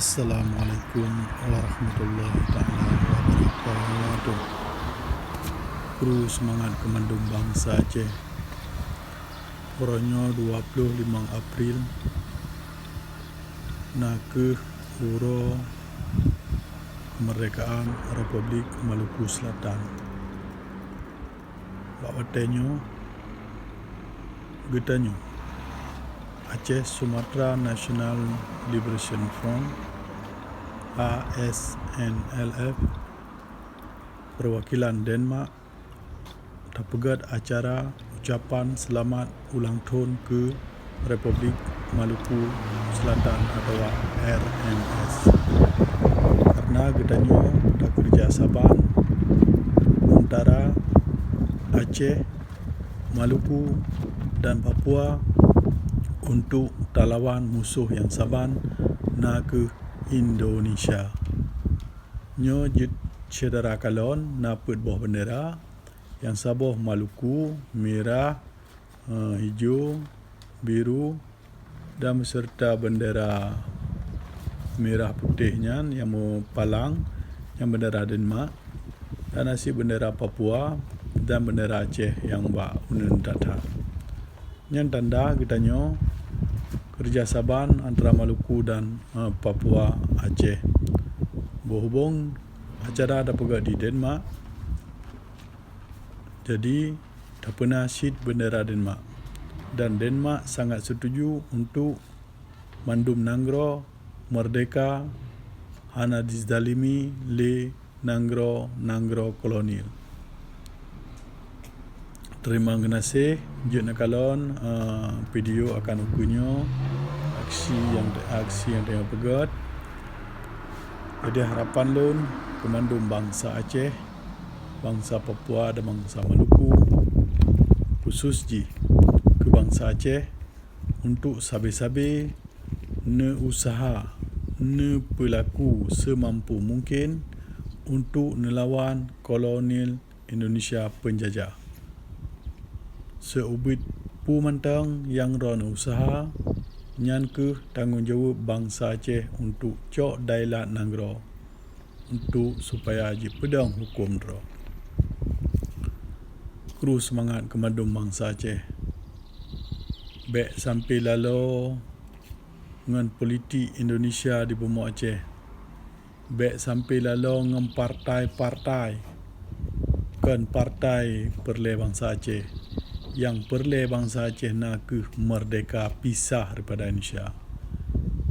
Assalamualaikum warahmatullahi taala wabarakatuh. Kru semangat Kemandung Bangsa Aceh. Horonyo 25 April Nakeh Uro Kemerdekaan Republik Maluku Selatan. Bawatenyo Getanyo Aceh Sumatra National Liberation Front ASNLF, perwakilan Denmark, terpegat acara ucapan selamat ulang tahun ke Republik Maluku Selatan atau RMS. Karena getanyo dah kerjasamaan antara Aceh, Maluku dan Papua untuk talawan musuh yang saban na ke Indonesia. Nyo jit cedera kalon na put boh bendera yang saboh Maluku, merah, hijau, biru dan beserta bendera merah putihnya yang mau palang yang bendera Denmark dan nasi bendera Papua dan bendera Aceh yang bak unun data. Yang tanda getanyo kerjasamaan antara Maluku dan Papua Aceh. Berhubung acara ada pegak di Denmark, jadi tak pernah sit bendera Denmark. Dan Denmark sangat setuju untuk mandum nanggro merdeka hana dizalimi le nanggro kolonial. Terima kasih. Jut nakalon video akan ukunyo aksi yang tengah pegat. Jadi harapan lun Kemandung Bangsa Aceh, bangsa Papua dan bangsa Maluku, khusus ji ke bangsa Aceh untuk sabe-sabe ne usaha ne pelaku semampu mungkin untuk nelawan kolonial Indonesia penjajah. Seubit pu mantang yang rona usaha nyan ke tanggungjawab bangsa Aceh untuk cok dailat nanggro untuk supaya ji pedang hukum dro. Kru semangat Kemandung Bangsa Aceh. Bek sampai lalo ngan politik Indonesia di bumi Aceh. Bek sampai lalo ngan partai-partai kan partai perle bangsa Aceh. Yang perle bangsa Aceh nak ke merdeka pisah daripada Indonesia.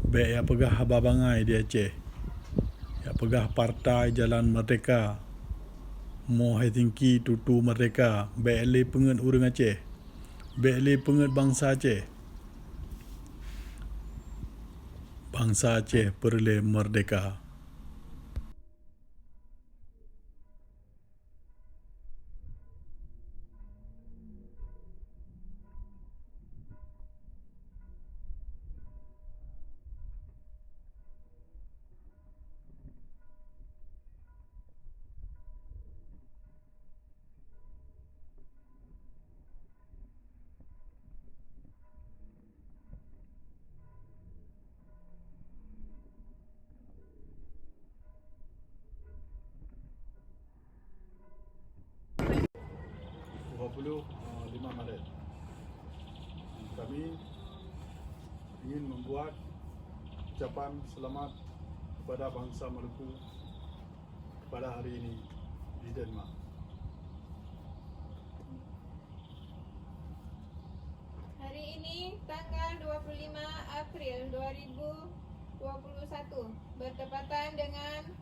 Baik yang pegah hababangai di Aceh, yang pegah partai Jalan Merdeka, Moh Tingki Tutu Merdeka, baik le penget urang Aceh, baik le penget bangsa Aceh. Bangsa Aceh perle merdeka. Lima Maret. Kami ingin membuat ucapan selamat kepada bangsa Maluku pada hari ini di Denmark. Hari ini tanggal 25 April 2021 bertepatan dengan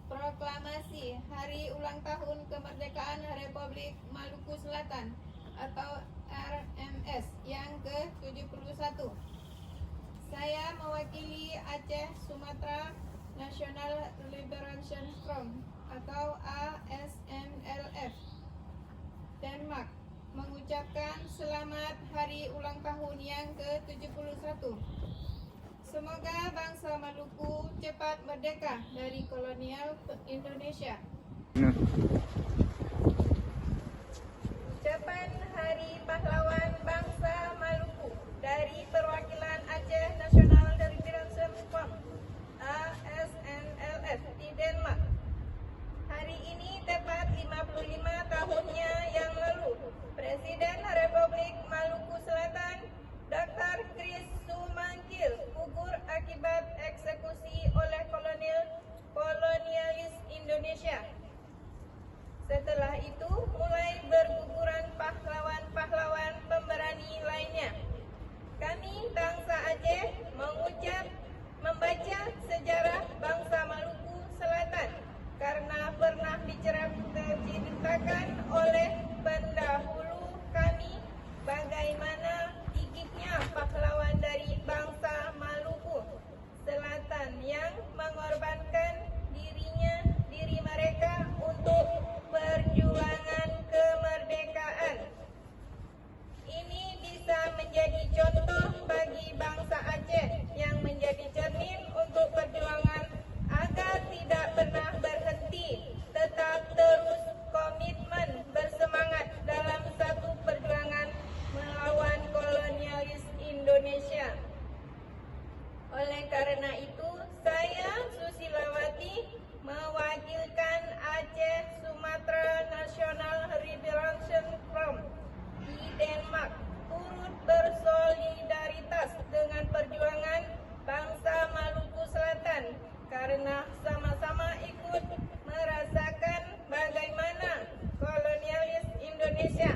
proklamasi Hari Ulang Tahun Kemerdekaan Republik Maluku Selatan atau RMS yang ke-71. Saya mewakili Aceh Sumatra National Liberation Front atau ASNLF Denmark mengucapkan selamat Hari Ulang Tahun yang ke-71. Semoga bangsa Maluku cepat merdeka dari kolonial Indonesia. Ucapan Hari Pahlawan Bangsa Maluku dari perwakilan Aceh National Liberation Front karena itu saya Susilawati mewakilkan Aceh Sumatera National Liberation Front di Denmark turut bersolidaritas dengan perjuangan bangsa Maluku Selatan karena sama-sama ikut merasakan bagaimana kolonialis Indonesia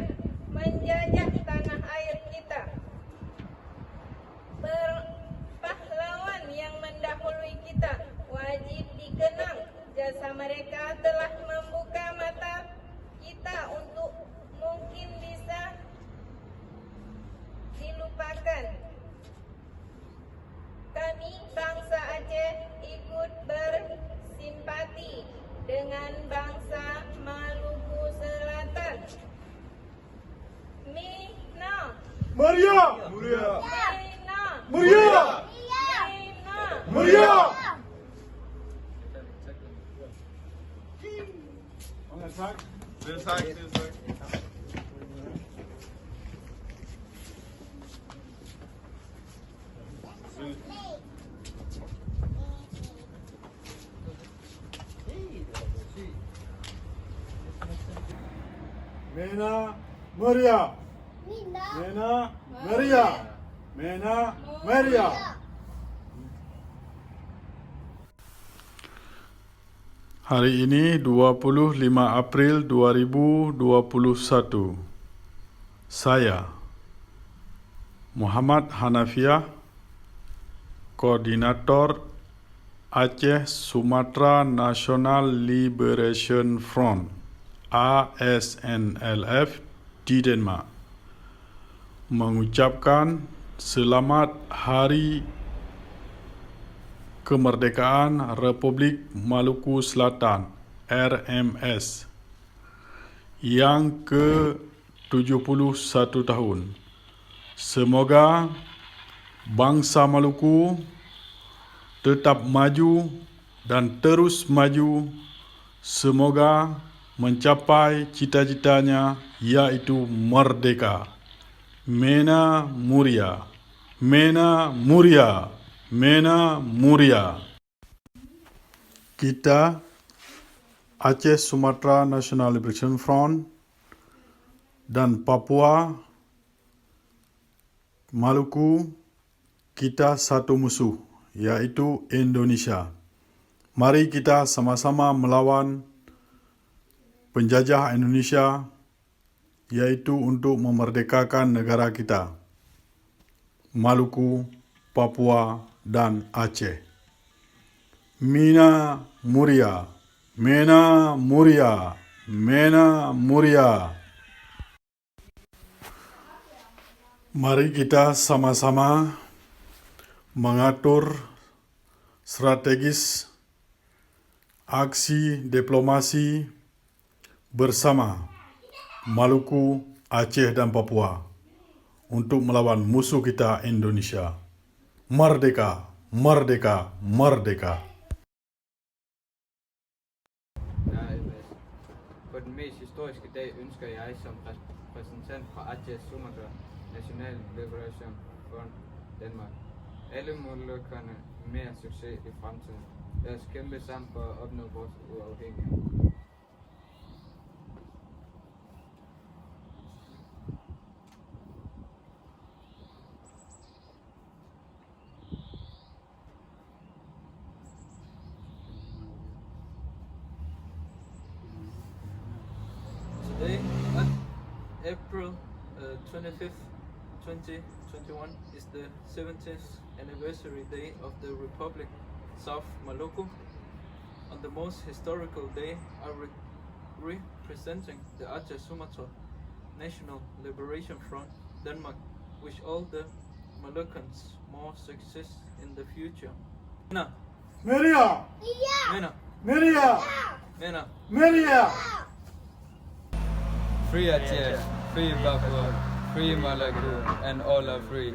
menjajah tanah air kita. Pahlawan yang mendahului kita wajib dikenang. Jasa mereka telah membuka mata kita untuk mungkin bisa dilupakan. Kami bangsa Aceh ikut bersimpati dengan bangsa Maluku Selatan. Mina, Maria! Mina, Maria! Mina. Maria! Veel zaak. Mena Maria! Mena Maria! Mena Maria! Hari ini 25 April 2021. Saya Muhammad Hanafiah, Koordinator Aceh Sumatera National Liberation Front ASNLF di Denmark, mengucapkan selamat Hari Kemerdekaan Republik Maluku Selatan RMS yang ke-71 tahun. Semoga bangsa Maluku tetap maju dan terus maju. Semoga mencapai cita-citanya, yaitu merdeka. Mena Muria, Mena Muria, Mena Muria. Kita Aceh Sumatera National Liberation Front dan Papua Maluku, kita satu musuh, yaitu Indonesia. Mari kita sama-sama melawan penjajah Indonesia, yaitu untuk memerdekakan negara kita, Maluku, Papua, dan Aceh. Mina Muria, Mena Muria, Mena Muria. Mari kita sama-sama mengatur strategis aksi diplomasi bersama Maluku, Aceh, dan Papua untuk melawan musuh kita Indonesia. Merdeka, merdeka, merdeka. På den mest historiske dag ønsker jeg som repræsentant fra Aceh Sumatra National Liberation Front Danmark alle mållykkerne mere succes i fremtiden. Lad os kæmpe sammen for at opnå vores uafhængighed. Today, April 25th, 2021, is the 70th anniversary day of the Republic South Maluku. On the most historical day, I representing the Aceh Sumatra National Liberation Front, Denmark, wish all the Malucans more success in the future. Mena, Maria! Mena, Maria! Mena. Maria! Free Aceh, free Papua, free Maluku, and all are free.